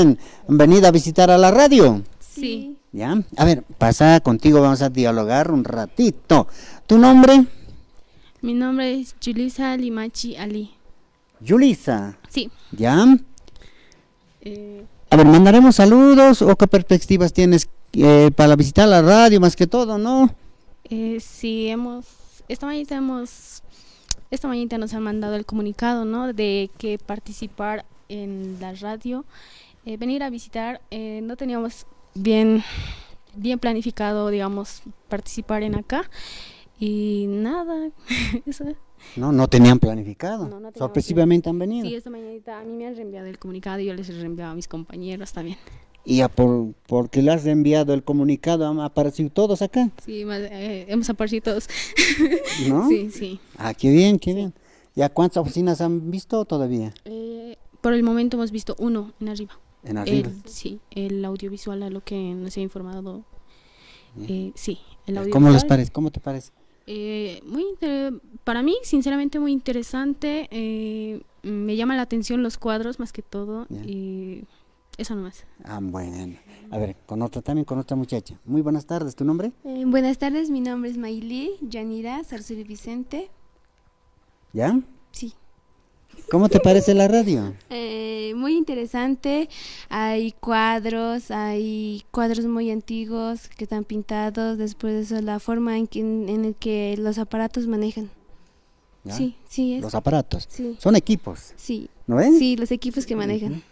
bien. ¿Venida a visitar a la radio? Sí. ¿Ya? A ver, pasa contigo, vamos a dialogar un ratito. ¿Tu nombre? Mi nombre es Julisa Limachi Ali. Yulisa. Sí. ¿Ya? Eh, A ver, ¿mandaremos saludos o qué perspectivas tienes para visitar la radio más que todo, no? sí, esta mañana nos han mandado el comunicado, ¿no? De que participar en la radio, venir a visitar, no teníamos bien planificado, digamos, participar en acá y nada, eso. No tenían planificado. No teníamos Sorpresivamente han venido. Sí, esta mañanita a mí me han reenviado el comunicado y yo les he reenviado a mis compañeros también. Y ya porque le has enviado el comunicado, han aparecido todos acá, Sí, hemos aparecido todos. ¿no? Sí. Ah, qué bien, qué bien. ¿Ya cuántas oficinas han visto todavía? Por el momento hemos visto uno en arriba. En arriba. El audiovisual, a lo que nos ha informado. Sí, el audiovisual. ¿Cómo les parece? ¿Cómo te parece? Para mí, sinceramente, muy interesante. Me llama la atención los cuadros más que todo. Y eso nomás. Ah, bueno. A ver, con otra muchacha. Muy buenas tardes, ¿tu nombre? Buenas tardes, mi nombre es Maylí Yanira Sarsuri Vicente. ¿Ya? Sí. ¿Cómo te parece la radio? Muy interesante, hay cuadros muy antiguos que están pintados, después de eso la forma en el que los aparatos manejan. ¿Ya? Sí, Los aparatos. Sí. Son equipos. Sí. ¿No ven? Sí, los equipos que manejan.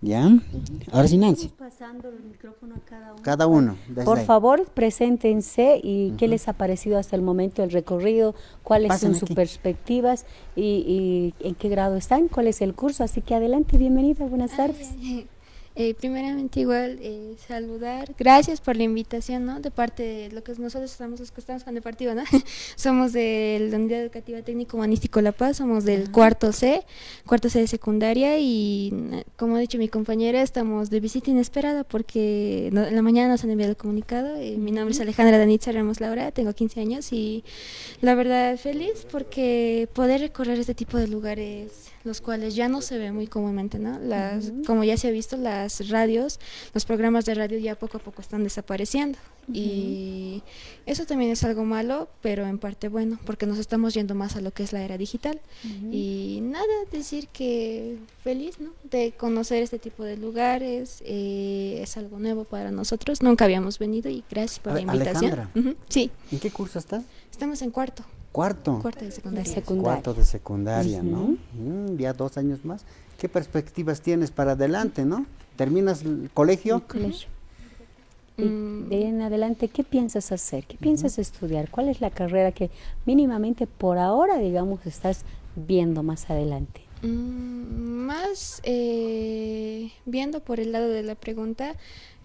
¿Ya? Ahora sí, Nancy. Pasando el micrófono a cada uno. Cada uno. Por favor, preséntense y qué les ha parecido hasta el momento el recorrido, cuáles Pasen son sus aquí. perspectivas y en qué grado están, cuál es el curso. Así que adelante, bienvenida, buenas tardes. Primeramente igual saludar, gracias por la invitación, ¿no? De parte de lo que nosotros los que estamos con Deportivo, ¿no? Somos de la Unidad Educativa Técnico Humanístico La Paz, somos del cuarto C de secundaria y como ha dicho mi compañera, estamos de visita inesperada porque en la mañana nos han enviado el comunicado. Mi nombre es Alejandra Danitza Ramos Laura, tengo 15 años y la verdad feliz porque poder recorrer este tipo de lugares, los cuales ya no se ve muy comúnmente, ¿no? Como ya se ha visto, las radios, los programas de radio ya poco a poco están desapareciendo y eso también es algo malo, pero en parte bueno, porque nos estamos yendo más a lo que es la era digital y nada, decir que feliz, ¿no? De conocer este tipo de lugares, es algo nuevo para nosotros, nunca habíamos venido y gracias por la invitación. Alejandra, sí. ¿en qué curso estás? Estamos en cuarto Cuarto de secundaria. Cuarto de secundaria, ¿no? Ya 2 años más. ¿Qué perspectivas tienes para adelante, no? ¿Terminas el colegio? Y de ahí en adelante, ¿qué piensas hacer? ¿Qué piensas estudiar? ¿Cuál es la carrera que mínimamente por ahora, digamos, estás viendo más adelante? Más viendo por el lado de la pregunta,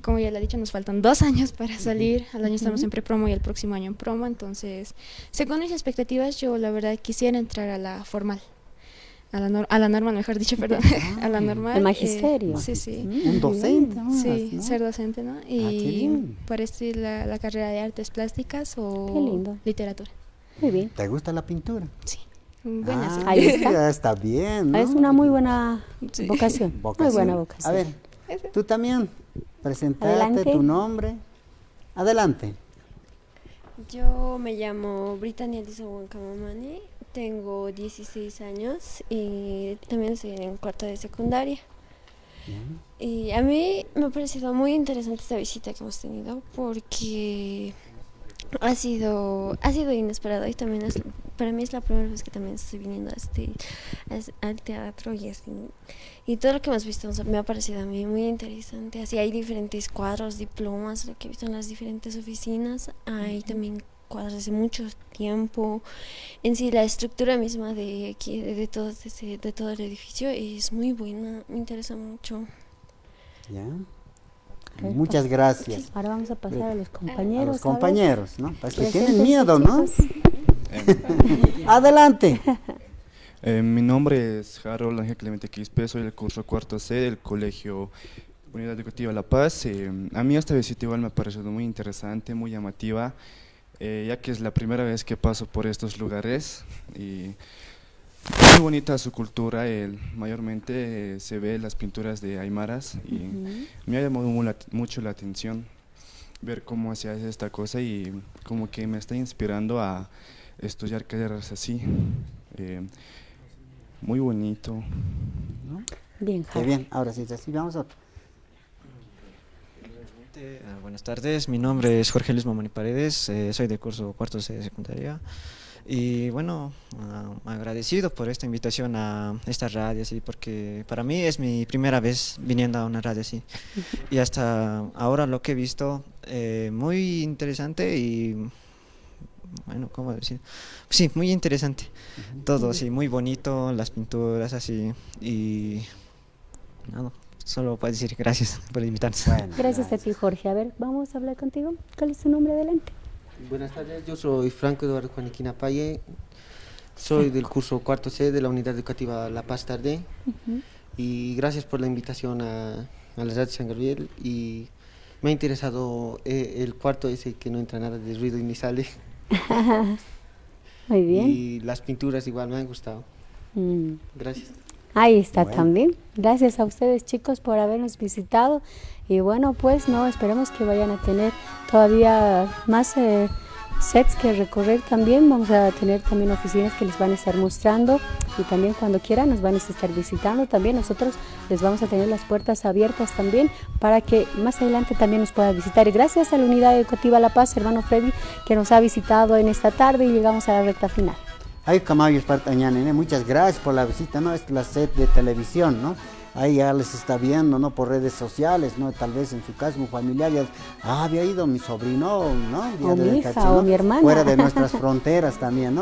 como ya le he dicho, nos faltan 2 años para salir. Al año estamos en prepromo y el próximo año en promo. Entonces, según mis expectativas, yo la verdad quisiera entrar a la formal. A la normal, mejor dicho, perdón. A la normal. El magisterio. Sí. Un docente, ¿no? Sí, ¿no? ser docente, ¿no? Y qué bien. para estudiar la carrera de artes plásticas o Qué lindo. literatura. Muy bien. ¿Te gusta la pintura? Sí. Buenas. Ahí está. Ya está bien, ¿no? Es una muy buena vocación. Vocación. Muy buena vocación. A ver, tú también, presentate, Adelante. tu nombre. Adelante. Yo me llamo Brittany Alisa Huancamamani, tengo 16 años y también estoy en cuarto de secundaria. Y a mí me ha parecido muy interesante esta visita que hemos tenido porque ha sido inesperado y también para mí es la primera vez que también estoy viniendo al teatro y así. Y todo lo que hemos visto me ha parecido a mí muy interesante. Así hay diferentes cuadros, diplomas, lo que he visto en las diferentes oficinas. Hay también cuadros de mucho tiempo. En sí, la estructura misma de aquí, de todo el edificio es muy buena. Me interesa mucho. ¿Ya? Muchas gracias. Ahora vamos a pasar a los compañeros. A los compañeros, ¿no? Pues que Preséntense, tienen miedo, ¿no? chicos. Adelante. Mi nombre es Harold Ángel Clemente Quispe, soy del curso cuarto C del Colegio Unidad Educativa La Paz. A mí esta visita igual me ha parecido muy interesante, muy llamativa, ya que es la primera vez que paso por estos lugares y Muy bonita su cultura, mayormente se ve las pinturas de aymaras y me ha llamado mucho la atención ver cómo se hace esta cosa y como que me está inspirando a estudiar carreras así. Muy bonito. ¿No? Bien, Qué Jaro. bien, ahora sí, así vamos a... Buenas tardes, mi nombre es Jorge Luis Mamani Paredes, soy del curso cuarto C de secundaria y bueno, agradecido por esta invitación a esta radio, así, porque para mí es mi primera vez viniendo a una radio así y hasta ahora lo que he visto muy interesante y bueno, ¿cómo decir? Sí, muy interesante, todo así, muy bonito, las pinturas así y nada. Solo puedo decir gracias por invitarnos. Bueno, Gracias a ti, Jorge. A ver, vamos a hablar contigo. ¿Cuál es tu nombre? Adelante. Buenas tardes, yo soy Franco Eduardo Juaniquina Paye, soy del curso cuarto C de la Unidad Educativa La Paz Tardé y gracias por la invitación a la radio San Gabriel y me ha interesado el cuarto ese que no entra nada de ruido y ni sale Muy bien. y las pinturas igual me han gustado. Mm. Gracias. Ahí está Bueno. también. Gracias a ustedes, chicos, por habernos visitado. Y bueno, pues no, esperemos que vayan a tener todavía más sets que recorrer también. Vamos a tener también oficinas que les van a estar mostrando y también cuando quieran nos van a estar visitando. También nosotros les vamos a tener las puertas abiertas también para que más adelante también nos puedan visitar. Y gracias a la Unidad Educativa La Paz, hermano Freddy, que nos ha visitado en esta tarde y llegamos a la recta final. Ay, Camayo Espartañán, muchas gracias por la visita, ¿no? Es la set de televisión, ¿no? Ahí ya les está viendo, ¿no? Por redes sociales, ¿no? Tal vez en su caso, un familiar, ya, había ido mi sobrino, ¿no? Ya O de mi hija, Cacho, ¿no? o mi hermana. Fuera de nuestras fronteras también, ¿no?